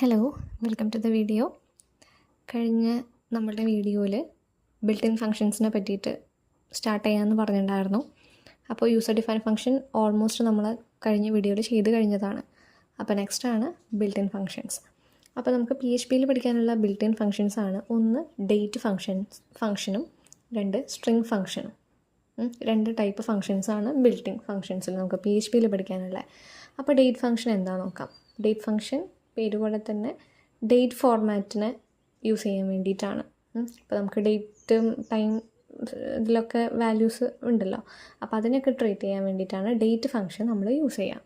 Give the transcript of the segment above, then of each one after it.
Hello, welcome to the video. കഴിഞ്ഞ നമ്മളുടെ വീഡിയോയിൽ ബിൽറ്റ് ഇൻ ഫങ്ഷൻസിനെ പറ്റിയിട്ട് സ്റ്റാർട്ട് ചെയ്യാമെന്ന് പറഞ്ഞിട്ടുണ്ടായിരുന്നു. അപ്പോൾ യൂസർ ഡിഫൈൻ ഫങ്ഷൻ ഓൾമോസ്റ്റ് നമ്മൾ കഴിഞ്ഞ വീഡിയോയിൽ ചെയ്ത് കഴിഞ്ഞതാണ്. അപ്പോൾ നെക്സ്റ്റാണ് ബിൽറ്റ് ഇൻ ഫങ്ഷൻസ്. അപ്പോൾ നമുക്ക് PHPയിൽ പഠിക്കാനുള്ള ബിൽറ്റ് ഇൻ ഫങ്ഷൻസ് ആണ്. ഒന്ന് ഡേറ്റ് ഫങ്ഷനും രണ്ട് സ്ട്രിങ് ഫങ്ഷനും. രണ്ട് ടൈപ്പ് ഫങ്ഷൻസാണ് ബിൽറ്റ് ഇൻ ഫങ്ഷൻസിൽ നമുക്ക് PHPയിൽ പഠിക്കാനുള്ള. അപ്പോൾ ഡേറ്റ് ഫങ്ഷൻ എന്താ നോക്കാം. ഡേറ്റ് ഫങ്ഷൻ പേര് പോലെ തന്നെ ഡേറ്റ് ഫോർമാറ്റിനെ യൂസ് ചെയ്യാൻ വേണ്ടിയിട്ടാണ്. ഇപ്പോൾ നമുക്ക് ഡേറ്റും ടൈം ഇതിലൊക്കെ വാല്യൂസ് ഉണ്ടല്ലോ, അപ്പോൾ അതിനൊക്കെ ട്രീറ്റ് ചെയ്യാൻ വേണ്ടിയിട്ടാണ് ഡേറ്റ് ഫങ്ഷൻ നമ്മൾ യൂസ് ചെയ്യാം.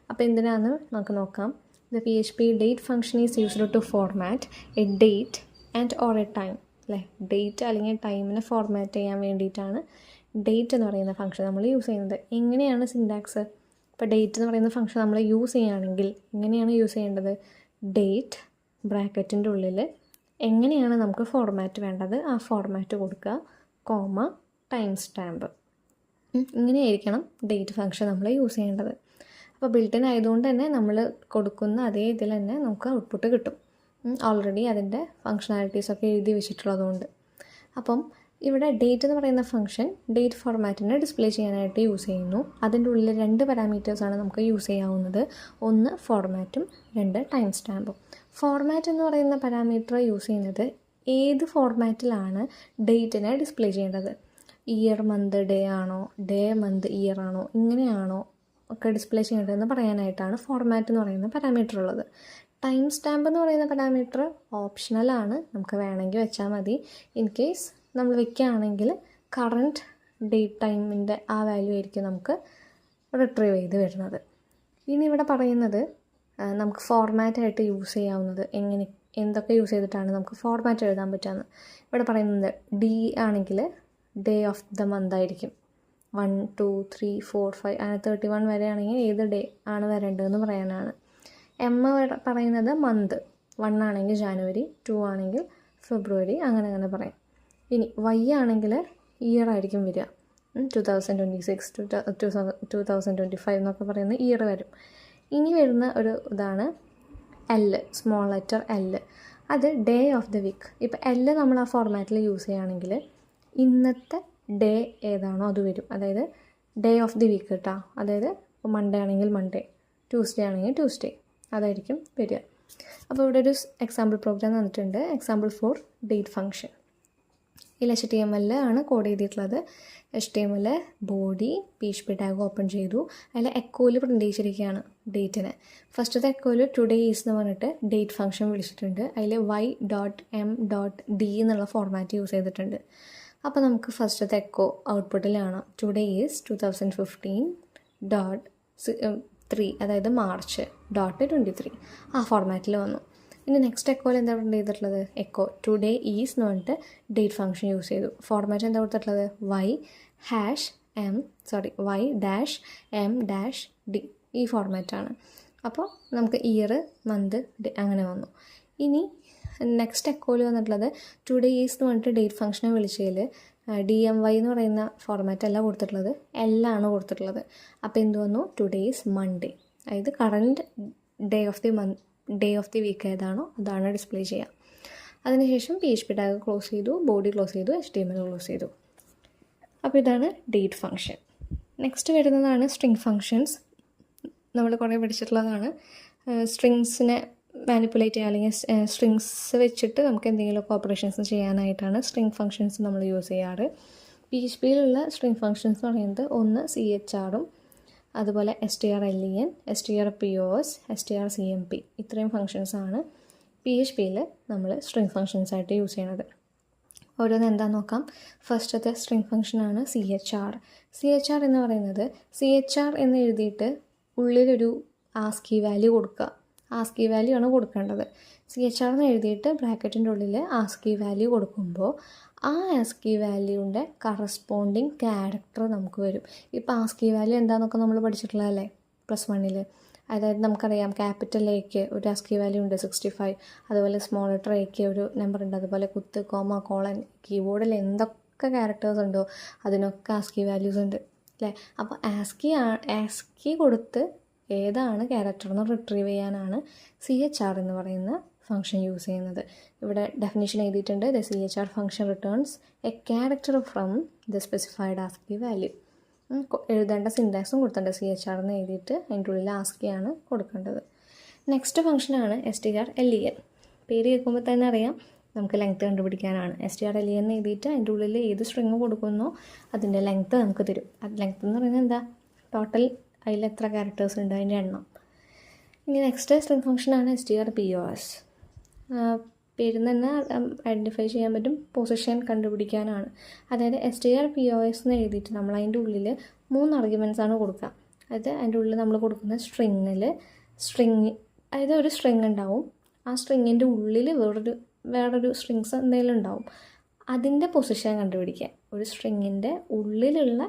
അപ്പോൾ എന്തിനാണെന്ന് നമുക്ക് നോക്കാം. The PHP date function is used to format a date and or a time. അല്ലേ, ഡേറ്റ് അല്ലെങ്കിൽ ടൈമിനെ ഫോർമാറ്റ് ചെയ്യാൻ വേണ്ടിയിട്ടാണ് ഡേറ്റ് എന്ന് പറയുന്ന ഫങ്ഷൻ നമ്മൾ യൂസ് ചെയ്യുന്നത്. എങ്ങനെയാണ് സിൻടാക്സ്? ഇപ്പോൾ ഡേറ്റ് എന്ന് പറയുന്ന ഫങ്ഷൻ നമ്മൾ യൂസ് ചെയ്യുകയാണെങ്കിൽ എങ്ങനെയാണ് യൂസ് ചെയ്യേണ്ടത്? ഡേറ്റ് ബ്രാക്കറ്റിൻ്റെ ഉള്ളിൽ എങ്ങനെയാണ് നമുക്ക് ഫോർമാറ്റ് വേണ്ടത് ആ ഫോർമാറ്റ് കൊടുക്കുക, കോമ ടൈം സ്റ്റാമ്പ്. ഇങ്ങനെയായിരിക്കണം ഡേറ്റ് ഫങ്ഷൻ നമ്മൾ യൂസ് ചെയ്യേണ്ടത്. അപ്പോൾ ബിൽറ്റ് ഇൻ ആയതുകൊണ്ട് തന്നെ നമ്മൾ കൊടുക്കുന്ന അതേ ഇതിൽ തന്നെ നമുക്ക് ഔട്ട്പുട്ട് കിട്ടും. ഓൾറെഡി അതിൻ്റെ ഫങ്ഷണാലിറ്റീസൊക്കെ എഴുതി വെച്ചിട്ടുള്ളതുകൊണ്ട്. അപ്പം ഇവിടെ ഡേറ്റ് എന്ന് പറയുന്ന ഫംഗ്ഷൻ ഡേറ്റ് ഫോർമാറ്റിനെ ഡിസ്പ്ലേ ചെയ്യാനായിട്ട് യൂസ് ചെയ്യുന്നു. അതിൻ്റെ ഉള്ളിൽ രണ്ട് പാരാമീറ്റേഴ്സാണ് നമുക്ക് യൂസ് ചെയ്യാവുന്നത്. ഒന്ന് ഫോർമാറ്റും രണ്ട് ടൈം സ്റ്റാമ്പും. ഫോർമാറ്റ് എന്ന് പറയുന്ന പാരാമീറ്റർ യൂസ് ചെയ്യുന്നത് ഏത് ഫോർമാറ്റിലാണ് ഡേറ്റിനെ ഡിസ്പ്ലേ ചെയ്യേണ്ടത്. ഇയർ മന്ത് ഡേ ആണോ, ഡേ മന്ത് ഇയർ ആണോ, ഇങ്ങനെയാണോ ഒക്കെ ഡിസ്പ്ലേ ചെയ്യേണ്ടതെന്ന് പറയാനായിട്ടാണ് ഫോർമാറ്റ് എന്ന് പറയുന്ന പാരാമീറ്റർ ഉള്ളത്. ടൈം സ്റ്റാമ്പ് എന്ന് പറയുന്ന പാരാമീറ്റർ ഓപ്ഷണലാണ്, നമുക്ക് വേണമെങ്കിൽ വെച്ചാൽ മതി. ഇൻ കേസ് നമ്മൾ വയ്ക്കുകയാണെങ്കിൽ കറൻറ്റ് ഡേറ്റ് ടൈമിൻ്റെ ആ വാല്യൂ ആയിരിക്കും നമുക്ക് റിട്രീവ് ചെയ്ത് വരുന്നത്. ഇനി ഇവിടെ പറയുന്നത് നമുക്ക് ഫോർമാറ്റായിട്ട് യൂസ് ചെയ്യാവുന്നത് എന്തൊക്കെ യൂസ് ചെയ്തിട്ടാണ് നമുക്ക് ഫോർമാറ്റ് എഴുതാൻ പറ്റുകയെന്ന്. ഇവിടെ പറയുന്നത് ഡി ആണെങ്കിൽ ഡേ ഓഫ് ദ മന്ത് ആയിരിക്കും. 1, 2, 3, 4, 5 അങ്ങനെ 31 വരെ ആണെങ്കിൽ ഏത് ഡേ ആണ് വരേണ്ടതെന്ന് പറയാനാണ്. എം പറയുന്നത് മന്ത്. 1 ആണെങ്കിൽ ജാനുവരി, 2 ആണെങ്കിൽ ഫെബ്രുവരി, അങ്ങനെ പറയാം. ഇനി വൈ ആണെങ്കിൽ ഇയർ ആയിരിക്കും വരിക. 2026, 2025 എന്നൊക്കെ പറയുന്ന ഇയർ വരും. ഇനി വരുന്ന ഒരു ഇതാണ് എൽ, സ്മോൾ ലെറ്റർ എൽ. അത് ഡേ ഓഫ് ദ വീക്ക്. ഇപ്പോൾ എൽ നമ്മൾ ആ ഫോർമാറ്റിൽ യൂസ് ചെയ്യുകയാണെങ്കിൽ ഇന്നത്തെ ഡേ ഏതാണോ അത് വരും. അതായത് ഡേ ഓഫ് ദി വീക്ക് കേട്ടോ. അതായത് ഇപ്പോൾ മൺഡേ ആണെങ്കിൽ മൺഡേ, ട്യൂസ്ഡേ ആണെങ്കിൽ ട്യൂസ്ഡേ, അതായിരിക്കും വരിക. അപ്പോൾ ഇവിടെ ഒരു എക്സാമ്പിൾ പ്രോഗ്രാം തന്നിട്ടുണ്ട്. Example for date function. ഇതിൽ HTML ആണ് കോഡ് ചെയ്തിട്ടുള്ളത്. HTML body PHP tag open ചെയ്തു. അതിൽ എക്കോയിൽ പ്രിൻ്റ് ചെയ്തിരിക്കുകയാണ് ഡേറ്റിന്. ഫസ്റ്റത്തെ എക്കോയിൽ ടുഡേ ഈസ് എന്ന് പറഞ്ഞിട്ട് ഡേറ്റ് ഫംഗ്ഷൻ വിളിച്ചിട്ടുണ്ട്. അതിൽ y.m.d എന്നുള്ള ഫോർമാറ്റ് യൂസ് ചെയ്തിട്ടുണ്ട്. അപ്പോൾ നമുക്ക് ഫസ്റ്റത്തെ എക്കോ ഔട്ട്പുട്ടിൽ കാണാം. ടുഡേ ഈസ് 2015.3, അതായത് മാർച്ച് .23 ആ ഫോർമാറ്റിൽ വന്നു. ഇനി നെക്സ്റ്റ് എക്കോയിൽ എന്താ പ്രിൻ്റ് ചെയ്തിട്ടുള്ളത്? എക്കോ ടുഡേ ഈസ് എന്ന് പറഞ്ഞിട്ട് ഡേറ്റ് ഫംഗ്ഷൻ യൂസ് ചെയ്തു. ഫോർമാറ്റ് എന്താ കൊടുത്തിട്ടുള്ളത്? y-m-d ഈ ഫോർമാറ്റാണ്. അപ്പോൾ നമുക്ക് ഇയർ, മന്ത്, ഡേ അങ്ങനെ വന്നു. ഇനി നെക്സ്റ്റ് എക്കോയിൽ വന്നിട്ടുള്ളത് ടുഡേ ഈസ് എന്ന് പറഞ്ഞിട്ട് ഡേറ്റ് ഫംഗ്ഷനെ വിളിച്ചതിൽ DMY എന്ന് പറയുന്ന ഫോർമാറ്റ് അല്ല കൊടുത്തിട്ടുള്ളത്, എല്ലാണ് കൊടുത്തിട്ടുള്ളത്. അപ്പോൾ എന്ത് വന്നു? ടുഡേ ഈസ് മൺഡേ, അതായത് current day of the week ഏതാണോ അതാണ് ഡിസ്പ്ലേ ചെയ്യുക. അതിനുശേഷം PHP ടാഗ് ക്ലോസ് ചെയ്തു, ബോഡി ക്ലോസ് ചെയ്തു, HTML ക്ലോസ് ചെയ്തു. അപ്പോൾ ഇതാണ് ഡേറ്റ് ഫങ്ഷൻ. നെക്സ്റ്റ് വരുന്നതാണ് സ്ട്രിങ് ഫങ്ഷൻസ്. നമ്മൾ കുറേ പഠിച്ചിട്ടുള്ളതാണ്. സ്ട്രിങ്സിനെ മാനിപ്പുലേറ്റ് ചെയ്യുക അല്ലെങ്കിൽ സ്ട്രിങ്സ് വെച്ചിട്ട് നമുക്ക് എന്തെങ്കിലുമൊക്കെ ഓപ്പറേഷൻസ് ചെയ്യാനായിട്ടാണ് സ്ട്രിങ് ഫങ്ഷൻസ് നമ്മൾ യൂസ് ചെയ്യാറ്. PHPയിലുള്ള സ്ട്രിങ് ഫങ്ഷൻസ് എന്ന് പറയുന്നത് ഒന്ന് CHRഉം അതുപോലെ strlen, strpos, strcmp ഇത്രയും ഫങ്ഷൻസാണ് PHPയിൽ നമ്മൾ സ്ട്രിങ് ഫങ്ഷൻസായിട്ട് യൂസ് ചെയ്യണത്. ഓരോന്ന് എന്താണെന്ന് നോക്കാം. ഫസ്റ്റത്തെ സ്ട്രിങ് ഫങ്ഷനാണ് CHR എന്ന് പറയുന്നത്. CHR എന്ന് എഴുതിയിട്ട് ഉള്ളിലൊരു ആസ്കി വാല്യൂ കൊടുക്കുക. ആസ്കി വാല്യൂ ആണ് കൊടുക്കേണ്ടത്. CHR എന്ന് എഴുതിയിട്ട് ബ്രാക്കറ്റിൻ്റെ ഉള്ളിൽ ആസ്കി വാല്യൂ കൊടുക്കുമ്പോൾ ആ ആസ്കി വാല്യൂവിൻ്റെ കറസ്പോണ്ടിങ് ക്യാരക്ടർ നമുക്ക് വരും. ഇപ്പോൾ ആസ്കി വാല്യൂ എന്താണെന്നൊക്കെ നമ്മൾ പഠിച്ചിട്ടുള്ളതല്ലേ +1. അതായത് നമുക്കറിയാം ക്യാപിറ്റൽ എക്ക് ഒരു ആസ്കി വാല്യൂ ഉണ്ട് 65, അതുപോലെ സ്മോൾ ലെറ്റർ എക്ക് ഒരു നമ്പർ ഉണ്ട്, അതുപോലെ കുത്ത്, കോമ, കോളൻ, കീബോർഡിൽ എന്തൊക്കെ ക്യാരക്ടേഴ്സ് ഉണ്ടോ അതിനൊക്കെ ആസ്കി വാല്യൂസ് ഉണ്ട് അല്ലേ. അപ്പോൾ ആസ്കി കൊടുത്ത് ഏതാണ് ക്യാരക്ടർ എന്ന് റിട്രീവ് ചെയ്യാനാണ് CHR എന്ന് പറയുന്ന ഫംഗ്ഷൻ യൂസ് ചെയ്യുന്നത്. ഇവിടെ ഡെഫിനിഷൻ എഴുതിയിട്ടുണ്ട്. The CHR function returns A character from the specified ASCII value. എഴുതേണ്ട സിൻടാക്സും കൊടുത്തിട്ടുണ്ട്. CHR എന്ന് എഴുതിയിട്ട് അതിൻ്റെ ഉള്ളിൽ ആസ്കിയാണ് കൊടുക്കേണ്ടത്. നെക്സ്റ്റ് ഫംഗ്ഷനാണ് strlen. പേര് കേൾക്കുമ്പോൾ തന്നെ അറിയാം നമുക്ക് ലെങ്ത്ത് കണ്ടുപിടിക്കാനാണ്. strlen എന്ന് എഴുതിയിട്ട് അതിൻ്റെ ഉള്ളിൽ ഏത് സ്ട്രിങ് കൊടുക്കുന്നോ അതിൻ്റെ ലെങ്ത്ത് നമുക്ക് തരും. അത് ലെങ്ത്ത് എന്ന് പറയുന്നത് എന്താ, ടോട്ടൽ അതിൽ എത്ര ക്യാരക്ടേഴ്സ് ഉണ്ട് അതിൻ്റെ എണ്ണം. ഇനി നെക്സ്റ്റ് സ്ട്രിങ് ഫംഗ്ഷനാണ് strpos. പേരിൽ തന്നെ ഐഡൻറ്റിഫൈ ചെയ്യാൻ പറ്റും, പൊസിഷൻ കണ്ടുപിടിക്കാനാണ്. അതായത് strpos എന്ന് എഴുതിയിട്ട് നമ്മൾ അതിൻ്റെ ഉള്ളിൽ 3 ആർഗ്യുമെൻറ്റ്സാണ് കൊടുക്കുക. അതായത് അതിൻ്റെ ഉള്ളിൽ നമ്മൾ കൊടുക്കുന്ന സ്ട്രിങ് അതായത് ഒരു സ്ട്രിങ് ഉണ്ടാവും. ആ സ്ട്രിങ്ങിൻ്റെ ഉള്ളിൽ വേറൊരു സ്ട്രിങ്സ് എന്തെങ്കിലും ഉണ്ടാവും. അതിൻ്റെ പൊസിഷൻ കണ്ടുപിടിക്കാൻ, ഒരു സ്ട്രിങ്ങിൻ്റെ ഉള്ളിലുള്ള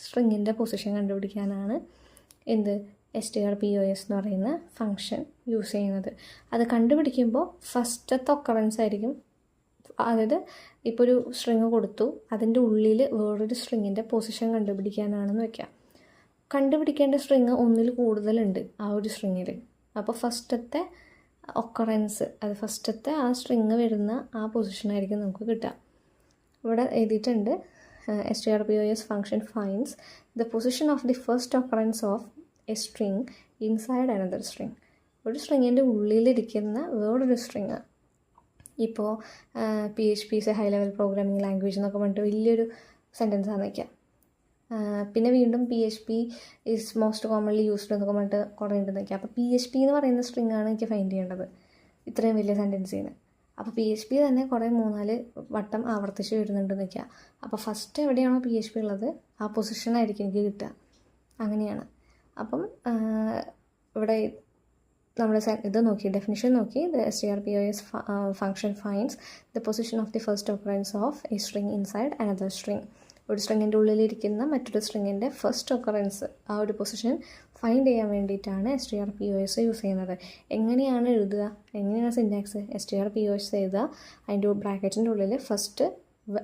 സ്ട്രിങ്ങിൻ്റെ പൊസിഷൻ കണ്ടുപിടിക്കാനാണ് strpos എന്ന് പറയുന്ന ഫംഗ്ഷൻ യൂസ് ചെയ്യുന്നത്. അത് കണ്ടുപിടിക്കുമ്പോൾ ഫസ്റ്റത്തെ ഒക്കറൻസ് ആയിരിക്കും. അതായത് ഇപ്പോൾ ഒരു സ്ട്രിങ് കൊടുത്തു, അതിൻ്റെ ഉള്ളിൽ വേറൊരു സ്ട്രിങ്ങിൻ്റെ പൊസിഷൻ കണ്ടുപിടിക്കാനാണെന്ന് വയ്ക്കാം. കണ്ടുപിടിക്കേണ്ട സ്ട്രിങ് ഒന്നിൽ കൂടുതലുണ്ട് ആ ഒരു സ്ട്രിങ്ങിൽ. അപ്പോൾ ഫസ്റ്റത്തെ ഒക്കറൻസ്, അത് ഫസ്റ്റത്തെ ആ സ്ട്രിങ് വരുന്ന ആ പൊസിഷനായിരിക്കും നമുക്ക് കിട്ടുക. ഇവിടെ എഴുതിയിട്ടുണ്ട് strpos function finds the position of the first occurrence of A string inside another string. ഒരു സ്ട്രിങ്ങിൻ്റെ ഉള്ളിലിരിക്കുന്ന വേറൊരു സ്ട്രിങ്. ഇപ്പോൾ PHP is A high level programming language എന്നൊക്കെ പറഞ്ഞിട്ട് വലിയൊരു സെൻറ്റൻസ് ആണ് വയ്ക്കുക. പിന്നെ വീണ്ടും PHP is most commonly used എന്നൊക്കെ പറഞ്ഞിട്ട് കുറേ ഉണ്ടെന്ന് വയ്ക്കുക. അപ്പോൾ PHP എന്ന് പറയുന്ന സ്ട്രിങ് ആണ് എനിക്ക് ഫൈൻഡ് ചെയ്യേണ്ടത് ഇത്രയും വലിയ സെൻറ്റൻസിന്. അപ്പോൾ PHP തന്നെ കുറേ 3-4 വട്ടം ആവർത്തിച്ച് വരുന്നുണ്ടെന്ന് വയ്ക്കുക. അപ്പോൾ ഫസ്റ്റ് എവിടെയാണോ PHP ഉള്ളത് ആ പൊസിഷനായിരിക്കും എനിക്ക് കിട്ടുക. അങ്ങനെയാണ്. അപ്പം ഇവിടെ നമ്മൾ ഇത് നോക്കി, ഡെഫിനിഷൻ നോക്കി. The strpos function finds the position of the first occurrence of A string inside another string. ഒരു സ്ട്രിങ്ങിൻ്റെ ഉള്ളിലിരിക്കുന്ന മറ്റൊരു സ്ട്രിങ്ങിൻ്റെ ഫസ്റ്റ് ഒക്കറൻസ്, ആ ഒരു പൊസിഷൻ ഫൈൻഡ് ചെയ്യാൻ വേണ്ടിയിട്ടാണ് strpos യൂസ് ചെയ്യുന്നത്. എങ്ങനെയാണ് എഴുതുക, എങ്ങനെയാണ് സിൻടാക്സ്? strpos എഴുതുക, അതിൻ്റെ ബ്രാക്കറ്റിൻ്റെ ഉള്ളിൽ ഫസ്റ്റ്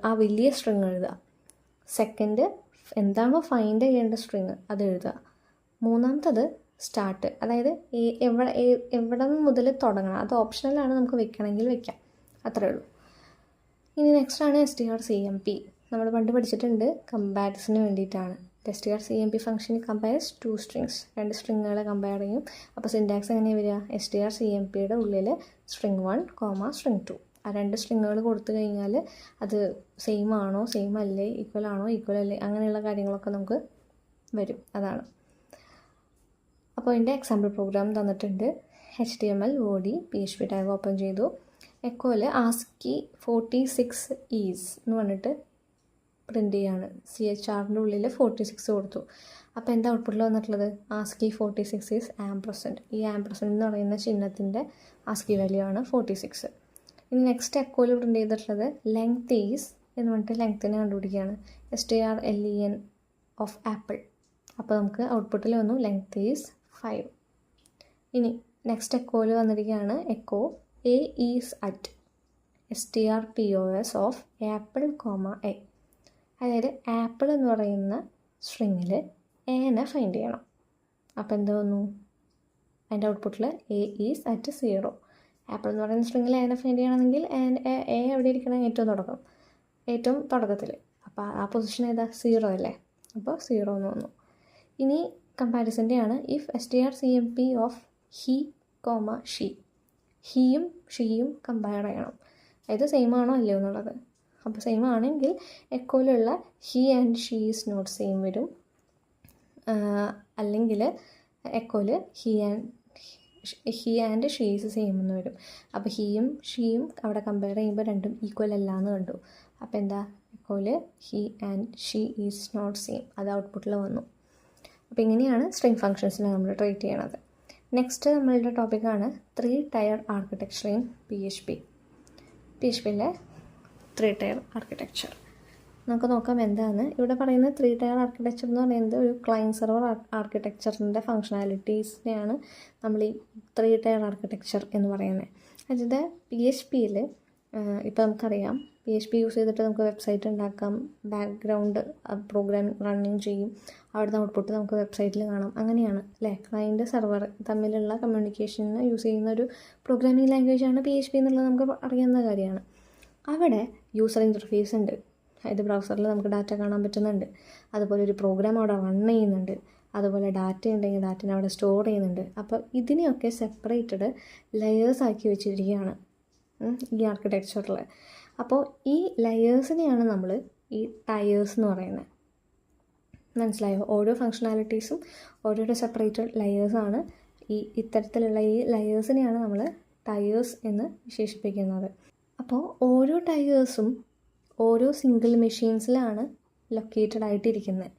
ആ വലിയ സ്ട്രിങ് എഴുതുക, സെക്കൻഡ് എന്താണോ ഫൈൻഡ് ചെയ്യേണ്ട സ്ട്രിങ് അത് എഴുതുക, മൂന്നാമത്തത് സ്റ്റാർട്ട്, അതായത് എവിടെ മുതൽ തുടങ്ങണം. അത് ഓപ്ഷണലാണ്, നമുക്ക് വെക്കണമെങ്കിൽ വെക്കാം, അത്രേ ഉള്ളൂ. ഇനി നെക്സ്റ്റാണ് strcmp. നമ്മൾ പണ്ട് പഠിച്ചിട്ടുണ്ട്, കമ്പാരിസന് വേണ്ടിയിട്ടാണ്. strcmp ഫംഗ്ഷൻ കമ്പയർസ് 2 സ്ട്രിങ്സ്, 2 സ്ട്രിങ്ങുകളെ കമ്പയർ ചെയ്യും. അപ്പോൾ സിൻടാക്സ് എങ്ങനെയാണ് വരിക? strcmpയുടെ ഉള്ളിൽ string 1, string 2. ആ 2 സ്ട്രിങ്ങുകൾ കൊടുത്തു കഴിഞ്ഞാൽ അത് സെയിം ആണോ, സെയിം അല്ലേ, ഈക്വൽ ആണോ, ഈക്വൽ അല്ലേ, അങ്ങനെയുള്ള കാര്യങ്ങളൊക്കെ നമുക്ക് വരും. അതാണ്. അപ്പോൾ അതിൻ്റെ എക്സാമ്പിൾ പ്രോഗ്രാം തന്നിട്ടുണ്ട്. HTML Word PHP tag open ചെയ്തു. എക്കോയിൽ ASCII 46 ഈസ് എന്ന് പറഞ്ഞിട്ട് പ്രിൻ്റ് ചെയ്യാണ്. CHRൻ്റെ ഉള്ളിൽ 46 കൊടുത്തു. അപ്പോൾ എന്താ ഔട്ട്പുട്ടിൽ വന്നിട്ടുള്ളത്? ASCII 46 is ampersand. ഈ ആംപ്രസൻറ്റ് എന്ന് പറയുന്ന ചിഹ്നത്തിൻ്റെ ASCII വാല്യൂ ആണ് 46. ഇനി നെക്സ്റ്റ് എക്കോയിൽ പ്രിൻ്റ് ചെയ്തിട്ടുള്ളത് ലെങ്ത് ഈസ് എന്ന് പറഞ്ഞിട്ട് ലെങ്ത്തിനെ കണ്ടുപിടിക്കുകയാണ്. strlen of apple. അപ്പോൾ നമുക്ക് ഔട്ട്പുട്ടിൽ വന്നു ലെങ്ത് ഈസ് 5. ഇനി നെക്സ്റ്റ് എക്കോയിൽ വന്നിരിക്കുകയാണ് echo A is at strpos of apple, A. അതായത് ആപ്പിൾ എന്ന് പറയുന്ന സ്ട്രിങ്ങിൽ എനെ ഫൈൻഡ് ചെയ്യണം. അപ്പോൾ എന്ത് വന്നു? അതിൻ്റെ ഔട്ട്പുട്ടിൽ A ഈസ് അറ്റ് 0. ആപ്പിൾ എന്ന് പറയുന്ന സ്ട്രിങ്ങിൽ എനെ ഫൈൻഡ് ചെയ്യണമെങ്കിൽ എ എവിടെ ഇരിക്കണം? ഏറ്റവും തുടക്കത്തിൽ. അപ്പോൾ ആ പൊസിഷൻ ഏതാ? 0 അല്ലേ? അപ്പോൾ 0 എന്ന് വന്നു. ഇനി കമ്പാരിസൻ്റെയാണ്. If strcmp of he, she. ഹീയും ഷീയും കമ്പയർ ചെയ്യണം. അതായത് സെയിം ആണോ അല്ലയോ എന്നുള്ളത്. അപ്പോൾ സെയിം ആണെങ്കിൽ എക്കോയിലുള്ള he and she is not same വരും. അല്ലെങ്കിൽ എക്കോയിൽ he and she is same എന്ന് വരും. അപ്പോൾ ഹീയും ഷീയും അവിടെ കമ്പയർ ചെയ്യുമ്പോൾ രണ്ടും ഈക്വൽ അല്ല എന്ന് കണ്ടു. അപ്പോൾ എന്താ? എക്കോയിൽ he and she is not same. അത് ഔട്ട്പുട്ടിൽ വന്നു. അപ്പോൾ ഇങ്ങനെയാണ് സ്ട്രിങ് ഫങ്ഷൻസിനെ നമ്മൾ ട്രീറ്റ് ചെയ്യണത്. നെക്സ്റ്റ് നമ്മളുടെ ടോപ്പിക്കാണ് 3 ടയർ ആർക്കിടെക്ചർ ഇൻ PHPയിലെ 3 ടയർ ആർക്കിടെക്ചർ. നമുക്ക് നോക്കാം എന്താണ് ഇവിടെ പറയുന്നത്. 3 ടയർ ആർക്കിടെക്ചർ എന്ന് പറയുന്നത് ഒരു ക്ലയൻറ്റ് സെർവർ ആർക്കിടെക്ചറിൻ്റെ ഫങ്ഷണാലിറ്റീസിനെയാണ് നമ്മൾ ഈ 3 ടയർ ആർക്കിടെക്ചർ എന്ന് പറയുന്നത്. അതായത് PHPയിൽ ഇപ്പോൾ നമുക്കറിയാം PHP യൂസ് ചെയ്തിട്ട് നമുക്ക് വെബ്സൈറ്റ് ഉണ്ടാക്കാം, ബാക്ക്ഗ്രൗണ്ട് പ്രോഗ്രാമിംഗ് റണ്ണിങ് ചെയ്യും, അവിടുന്ന് ഔട്ട്പുട്ട് നമുക്ക് വെബ്സൈറ്റിൽ കാണാം. അങ്ങനെയാണ് അല്ലേ ക്ലയൻറ്റ് സെർവർ തമ്മിലുള്ള കമ്മ്യൂണിക്കേഷന് യൂസ് ചെയ്യുന്ന ഒരു പ്രോഗ്രാമിംഗ് ലാംഗ്വേജാണ് PHP എന്നുള്ളത് നമുക്ക് അറിയാവുന്ന കാര്യമാണ്. അവിടെ യൂസർ ഇൻ്റർഫേസ് ഉണ്ട്, അതായത് ബ്രൗസറിൽ നമുക്ക് ഡാറ്റ കാണാൻ പറ്റുന്നുണ്ട്, അതുപോലെ ഒരു പ്രോഗ്രാം അവിടെ റൺ ചെയ്യുന്നുണ്ട്, അതുപോലെ ഡാറ്റ ഉണ്ടെങ്കിൽ ഡാറ്റനെ അവിടെ സ്റ്റോർ ചെയ്യുന്നുണ്ട്. അപ്പോൾ ഇതിനെയൊക്കെ സെപ്പറേറ്റഡ് ലെയേഴ്സ് ആക്കി വെച്ചിരിക്കുകയാണ് ഈ ആർക്കിടെക്ചറിൽ. അപ്പോൾ ഈ ലെയേഴ്സിനെയാണ് നമ്മൾ ഈ ടയേഴ്സ് എന്ന് പറയുന്നത്. മനസ്സിലായോ? ഓരോ ഫങ്ഷണാലിറ്റീസും ഓരോരോ സെപ്പറേറ്റഡ് ലെയേഴ്സാണ്. ഇത്തരത്തിലുള്ള ഈ ലെയേഴ്സിനെയാണ് നമ്മൾ ടയേഴ്സ് എന്ന് വിശേഷിപ്പിക്കുന്നത്. അപ്പോൾ ഓരോ ടയേഴ്സും ഓരോ സിംഗിൾ മെഷീൻസിലാണ് ലൊക്കേറ്റഡ് ആയിട്ടിരിക്കുന്നത്.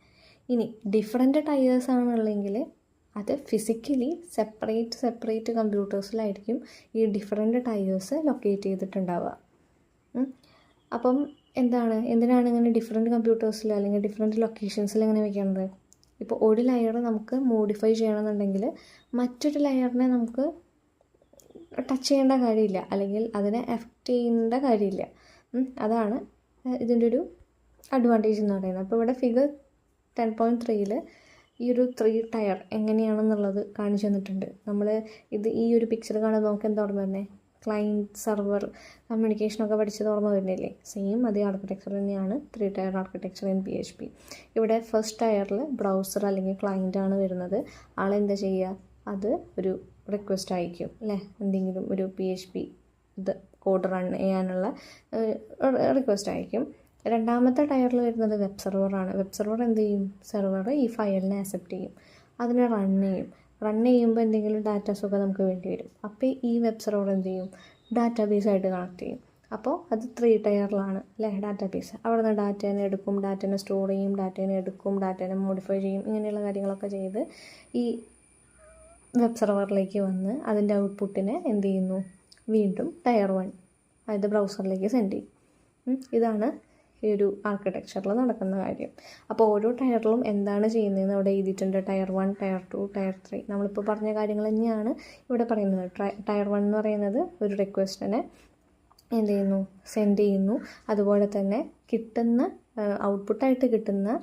ഇനി ഡിഫറെൻറ്റ് ടയേഴ്സ് ആണുള്ളെങ്കിൽ അത് ഫിസിക്കലി സെപ്പറേറ്റ് കമ്പ്യൂട്ടേഴ്സിലായിരിക്കും ഈ ഡിഫറെൻറ്റ് ടയേഴ്സ് ലൊക്കേറ്റ് ചെയ്തിട്ടുണ്ടാവുക. അപ്പം എന്തിനാണ് ഇങ്ങനെ ഡിഫറെൻറ്റ് കമ്പ്യൂട്ടേഴ്സിൽ അല്ലെങ്കിൽ ഡിഫറെൻറ്റ് ലൊക്കേഷൻസിൽ ഇങ്ങനെ വെക്കുന്നത്? ഇപ്പോൾ ഒരു ലെയർ നമുക്ക് മോഡിഫൈ ചെയ്യണമെന്നുണ്ടെങ്കിൽ മറ്റൊരു ലെയറിനെ നമുക്ക് ടച്ച് ചെയ്യേണ്ട കാര്യമില്ല, അല്ലെങ്കിൽ അതിനെ എഫക്റ്റ് ചെയ്യേണ്ട കാര്യമില്ല. അതാണ് ഇതിൻ്റെ ഒരു അഡ്വാൻറ്റേജ് എന്ന് പറയുന്നത്. അപ്പോൾ ഇവിടെ ഫിഗർ 10.3 ഈ ഒരു 3 ടയർ എങ്ങനെയാണെന്നുള്ളത് കാണിച്ചു തന്നിട്ടുണ്ട്. നമ്മൾ ഈ ഒരു പിക്ചർ കാണുമ്പോൾ നമുക്ക് എന്താ ഓർമ്മ വരുന്നത്? ക്ലയൻറ്റ് സെർവർ കമ്മ്യൂണിക്കേഷനൊക്കെ പഠിച്ചത് ഓർമ്മ വരുന്നില്ലേ? സെയിം അതേ ആർക്കിടെക്ചർ തന്നെയാണ് 3 ടയർ ആർക്കിടെക്ചർ ഇൻ PHP. ഇവിടെ ഫസ്റ്റ് ടയറിൽ ബ്രൗസർ അല്ലെങ്കിൽ ക്ലയൻ്റാണ് വരുന്നത്. ആളെന്താ ചെയ്യുക? അത് ഒരു റിക്വസ്റ്റ് അയക്കും അല്ലേ, എന്തെങ്കിലും ഒരു PHP കോഡ് റൺ ചെയ്യാനുള്ള റിക്വസ്റ്റ് അയക്കും. രണ്ടാമത്തെ ടയറിൽ വരുന്നത് വെബ് സെർവറാണ്. വെബ് സെർവർ എന്ത് ചെയ്യും? സെർവർ ഈ ഫയലിനെ അക്സെപ്റ്റ് ചെയ്യും, അതിനെ റൺ ചെയ്യുമ്പോൾ എന്തെങ്കിലും ഡാറ്റാസൊക്കെ നമുക്ക് വേണ്ടി വരും. അപ്പോൾ ഈ വെബ് സെർവർ എന്ത് ചെയ്യും? ഡാറ്റാബേസായിട്ട് കണക്ട് ചെയ്യും. അപ്പോൾ അത് 3 ടയറിലാണ് അല്ലേ ഡാറ്റാബേസ്. അവിടെ നിന്ന് ഡാറ്റേനെ എടുക്കും, ഡാറ്റേനെ സ്റ്റോർ ചെയ്യും, ഡാറ്റേനെ മോഡിഫൈ ചെയ്യും, ഇങ്ങനെയുള്ള കാര്യങ്ങളൊക്കെ ചെയ്ത് ഈ വെബ് സെർവറിലേക്ക് വന്ന് അതിൻ്റെ ഔട്ട്പുട്ടിനെ എന്ത് ചെയ്യുന്നു? വീണ്ടും ടയർ 1 അതായത് ബ്രൗസറിലേക്ക് സെൻഡ് ചെയ്യും. ഇതാണ് ഈ ഒരു ആർക്കിടെക്ചറിൽ നടക്കുന്ന കാര്യം. അപ്പോൾ ഓരോ ടയറിലും എന്താണ് ചെയ്യുന്നതെന്ന് അവിടെ എഴുതിയിട്ടുണ്ട്. Tier 1, tier 2, tier 3. നമ്മളിപ്പോൾ പറഞ്ഞ കാര്യങ്ങൾ തന്നെയാണ് ഇവിടെ പറയുന്നത്. ടയർ 1 എന്ന് പറയുന്നത് ഒരു റിക്വസ്റ്റിനെ എന്ത് ചെയ്യുന്നു? സെൻഡ് ചെയ്യുന്നു. അതുപോലെ തന്നെ കിട്ടുന്ന ഔട്ട്പുട്ടായിട്ട് കിട്ടുന്ന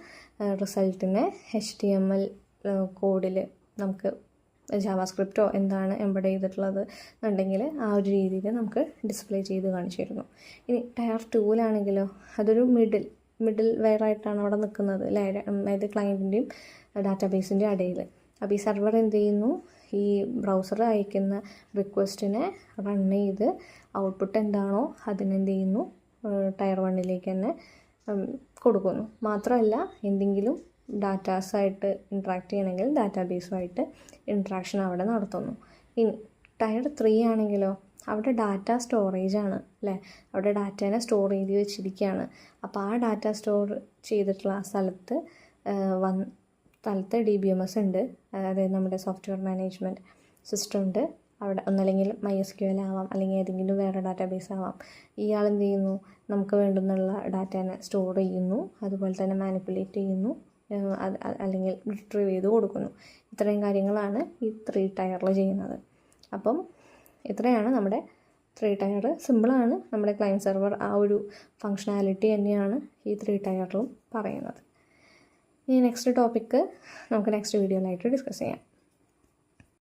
റിസൾട്ടിനെ HTML കോഡിൽ നമുക്ക് ജാവാസ്ക്രിപ്റ്റോ എന്താണ് എംബഡ് ചെയ്തിട്ടുള്ളത് എന്നുണ്ടെങ്കിൽ ആ ഒരു രീതിയിൽ നമുക്ക് ഡിസ്പ്ലേ ചെയ്ത് കാണിച്ചു തരുന്നു. ഇനി ടയർ 2-ലാണെങ്കിലോ അതൊരു മിഡിൽ വെയറായിട്ടാണ് അവിടെ നിൽക്കുന്നത് അല്ലേ, അതായത് ക്ലയൻറ്റിൻ്റെയും ഡാറ്റാബേസിൻ്റെയും ഇടയിൽ. അപ്പോൾ ഈ സെർവർ എന്ത് ചെയ്യുന്നു? ഈ ബ്രൗസർ അയക്കുന്ന റിക്വസ്റ്റിനെ റൺ ചെയ്ത് ഔട്ട്പുട്ട് എന്താണോ അതിനെന്ത് ചെയ്യുന്നു? ടയർ 1-ലേക്ക് തന്നെ കൊടുക്കുന്നു. മാത്രമല്ല എന്തെങ്കിലും ഡാറ്റാസായിട്ട് ഇൻട്രാക്ട് ചെയ്യണമെങ്കിൽ ഡാറ്റാബേസുമായിട്ട് ഇൻട്രാക്ഷൻ അവിടെ നടത്തുന്നു. ഇനി ടയർ 3 ആണെങ്കിലോ അവിടെ ഡാറ്റ സ്റ്റോറേജാണ് അല്ലേ, അവിടെ ഡാറ്റേനെ സ്റ്റോർ ചെയ്ത് വെച്ചിരിക്കുകയാണ്. അപ്പോൾ ആ ഡാറ്റ സ്റ്റോർ ചെയ്തിട്ടുള്ള ആ സ്ഥലത്ത് DBMS ഉണ്ട്, അതായത് നമ്മുടെ സോഫ്റ്റ്വെയർ മാനേജ്മെൻറ്റ് സിസ്റ്റം ഉണ്ട്. അവിടെ ഒന്നല്ലെങ്കിൽ MySQL ആവാം, അല്ലെങ്കിൽ ഏതെങ്കിലും വേറെ ഡാറ്റാബേസ് ആവാം. ഇയാൾ എന്ത് ചെയ്യുന്നു? നമുക്ക് വേണ്ടുന്നുള്ള ഡാറ്റേനെ സ്റ്റോർ ചെയ്യുന്നു, അതുപോലെ തന്നെ മാനിപ്പുലേറ്റ് ചെയ്യുന്നു, അല്ലെങ്കിൽ റിട്രീവ് ചെയ്ത് കൊടുക്കുന്നു. ഇത്രയും കാര്യങ്ങളാണ് ഈ 3 ടയറിൽ ചെയ്യുന്നത്. അപ്പം ഇത്രയാണ് നമ്മുടെ 3 ടയർ. സിമ്പിളാണ്. നമ്മുടെ ക്ലയൻറ്റ് സെർവർ ആ ഒരു ഫങ്ഷണാലിറ്റി തന്നെയാണ് ഈ 3 ടയറിലും പറയുന്നത്. ഇനി നെക്സ്റ്റ് ടോപ്പിക്ക് നമുക്ക് നെക്സ്റ്റ് വീഡിയോയിലായിട്ട് ഡിസ്കസ് ചെയ്യാം.